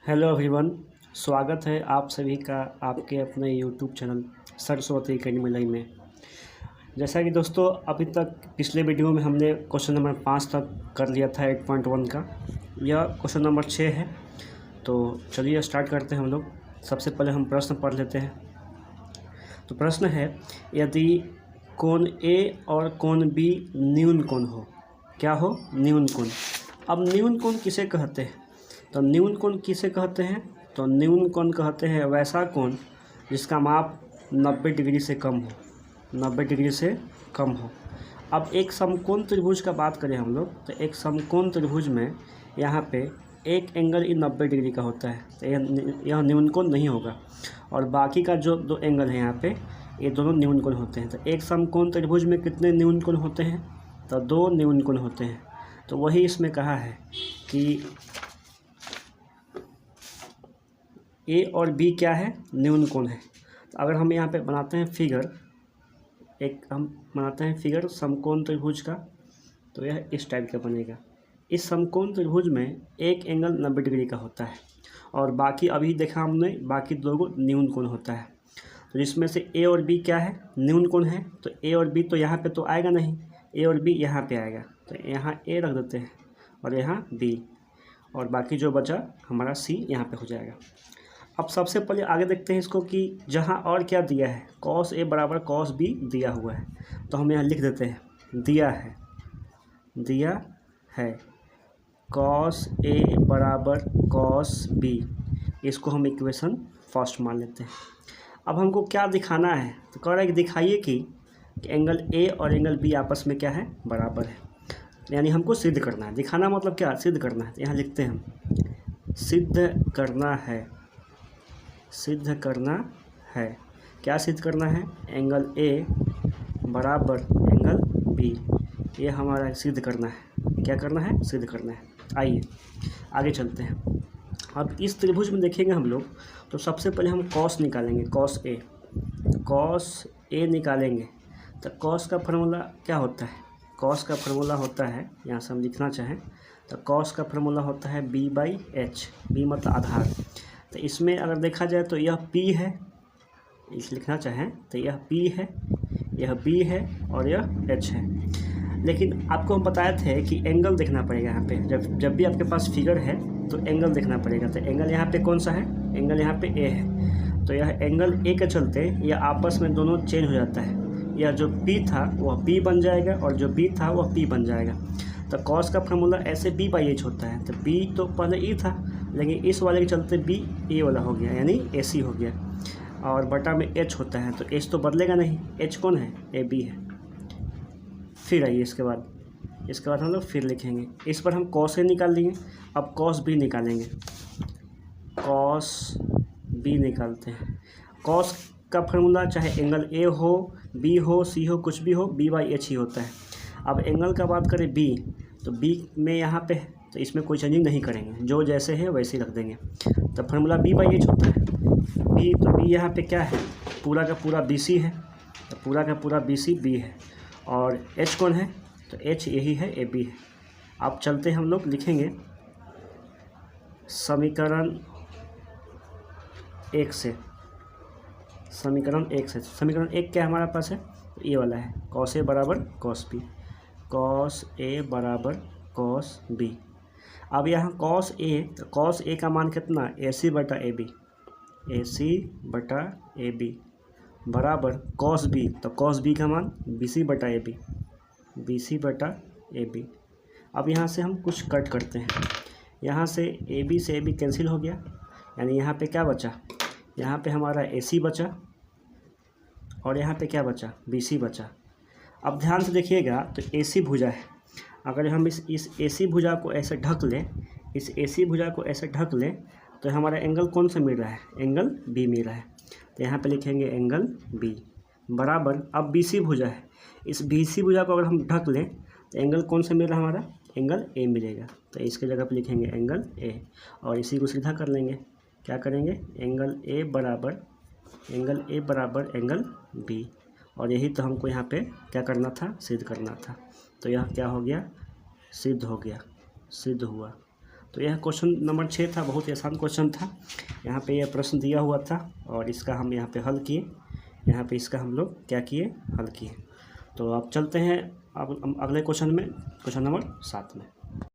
Hello everyone, स्वागत है आप सभी का आपके अपने YouTube channel Saraswati academy live में। जैसा कि दोस्तों अभी तक पिछले वीडियो में हमने क्वेश्चन नंबर 5 तक कर लिया था 8.1 का। यह क्वेश्चन नंबर 6 है। तो चलिए स्टार्ट करते हैं हम लोग। सबसे पहले हम प्रश्न पढ़ लेते हैं। तो प्रश्न है, यदि कोण ए और कोण बी न्यून कोण हो। क्या हो? न्यून कोण। अब न्यून कोण किसे कहते हैं? तो न्यून कोण किसे कहते हैं? तो न्यून कोण कहते हैं वैसा कोण जिसका माप 90 डिग्री से कम हो। 90 डिग्री से कम हो। अब एक समकोण त्रिभुज का बात करें हम लोग, तो एक समकोण त्रिभुज में यहाँ पे एक एंगल ही 90 डिग्री का होता है, तो यह न्यून कोण नहीं होगा। और बाकी का जो दो एंगल है यहाँ पे, ये दोनों न्यून कोण होते हैं। तो एक समकोण त्रिभुज में कितने न्यून कोण होते हैं? तो 2 न्यून कोण होते हैं। तो वही इसमें कहा है कि ए और बी क्या है? न्यून कोण है। तो अगर हम यहाँ पे बनाते हैं फिगर, हम बनाते हैं फिगर समकोण त्रिभुज का, तो यह इस टाइप का बनेगा। इस समकोण त्रिभुज में एक एंगल 90 डिग्री का होता है और बाकी अभी देखा हमने बाकी दो न्यून कोण होता है। तो जिसमें से ए और बी क्या है? न्यून कोण है। तो ए और बी तो यहाँ पे तो आएगा नहीं, ए और बी यहाँ पे आएगा। तो यहाँ ए रख देते हैं और यहाँ बी, और बाकी जो बचा हमारा सी यहाँ पे हो जाएगा। अब सबसे पहले आगे देखते हैं इसको कि जहाँ और क्या दिया है, कॉस ए बराबर कॉस बी दिया हुआ है। तो हम यहाँ लिख देते हैं, दिया है कॉस ए बराबर कॉस बी। इसको हम इक्वेशन फर्स्ट मान लेते हैं। अब हमको क्या दिखाना है? तो कह रहा है कि दिखाइए कि एंगल ए और एंगल बी आपस में क्या है? बराबर है। यानी हमको सिद्ध करना है। दिखाना मतलब क्या? सिद्ध करना है। तो यहाँ लिखते हैं हम, सिद्ध करना है। सिद्ध करना है। क्या सिद्ध करना है? एंगल ए बराबर एंगल बी, ये हमारा सिद्ध करना है। क्या करना है? सिद्ध करना है। आइए आगे चलते हैं। अब इस त्रिभुज में देखेंगे हम लोग, तो सबसे पहले हम कॉस निकालेंगे। कॉस ए निकालेंगे। तो कॉस का फार्मूला क्या होता है? कॉस का फार्मूला होता है, यहाँ से हम लिखना चाहें तो कॉस का फार्मूला होता है b/h। बी मतलब आधार। तो इसमें अगर देखा जाए तो यह P है, इस लिखना चाहें तो यह P है, यह B है और यह H है। लेकिन आपको हम बताए थे कि एंगल देखना पड़ेगा यहाँ पे। जब भी आपके पास फिगर है तो एंगल देखना पड़ेगा। तो एंगल यहाँ पे कौन सा है? एंगल यहाँ पे A है। तो यह एंगल A के चलते यह आपस में दोनों चेंज हो जाता है। यह जो P था वह P बन जाएगा और जो B था वह P बन जाएगा। तो कॉस का फार्मूला ऐसे b/h होता है। तो B तो पहले E था, लेकिन इस वाले के चलते B ए वाला हो गया, यानी AC हो गया, और बटा में H होता है। तो H तो बदलेगा नहीं। H कौन है? AB है। फिर आइए इसके बाद हम लोग फिर लिखेंगे। इस पर हम कॉस ए निकाल लिए। अब कॉस B निकालेंगे। कॉस B निकालते हैं। कॉस का फार्मूला चाहे एंगल A हो, B हो, C हो, कुछ भी हो, b/h ही होता है। अब एंगल का बात करें B, तो B में यहाँ पे है, तो इसमें कोई चेंजिंग नहीं करेंगे, जो जैसे है वैसे ही रख देंगे। तो फार्मूला b/h होता है। B यहाँ पे क्या है? पूरा का पूरा BC है। तो पूरा का पूरा BC B है। और H कौन है? तो H यही है, AB है। अब चलते हम लोग लिखेंगे समीकरण 1 से। समीकरण 1 क्या हमारे पास है? तो ये वाला है, कॉस ए बराबर कॉस बी। कॉस ए बराबर कॉस बी। अब यहाँ कॉस ए, तो कॉस ए का मान कितना? AC/AB। AC/AB बराबर कॉस बी, तो कॉस बी का मान BC/AB। BC/AB। अब यहाँ से हम कुछ कट करते हैं। यहाँ से AB से AB कैंसिल हो गया, यानी यहाँ पे क्या बचा? यहाँ पे हमारा AC बचा और यहाँ पे क्या बचा? BC बचा। अब ध्यान से देखिएगा, तो AC भुजा है। अगर हम इस AC भुजा को ऐसे ढक लें, इस AC भुजा को ऐसे ढक लें, तो हमारा एंगल कौन सा मिल रहा है? एंगल B मिल रहा है। तो यहाँ पे लिखेंगे एंगल B बराबर, अब BC भुजा है, इस BC भुजा को अगर हम ढक लें तो एंगल कौन सा मिल रहा है? हमारा एंगल A मिलेगा। तो इसके जगह पे लिखेंगे एंगल A, और इसी को सीधा कर लेंगे। क्या करेंगे? एंगल A बराबर एंगल B। और यही तो हमको यहाँ पे क्या करना था? सिद्ध करना था। तो यह क्या हो गया? सिद्ध हो गया, सिद्ध हुआ। तो यह क्वेश्चन नंबर 6 था, बहुत ही आसान क्वेश्चन था। यहाँ पे यह प्रश्न दिया हुआ था और इसका हम यहाँ पे हल किए, यहाँ पे इसका हम लोग क्या किए, हल किए। तो अब चलते हैं अब अगले क्वेश्चन में, क्वेश्चन नंबर 7 में।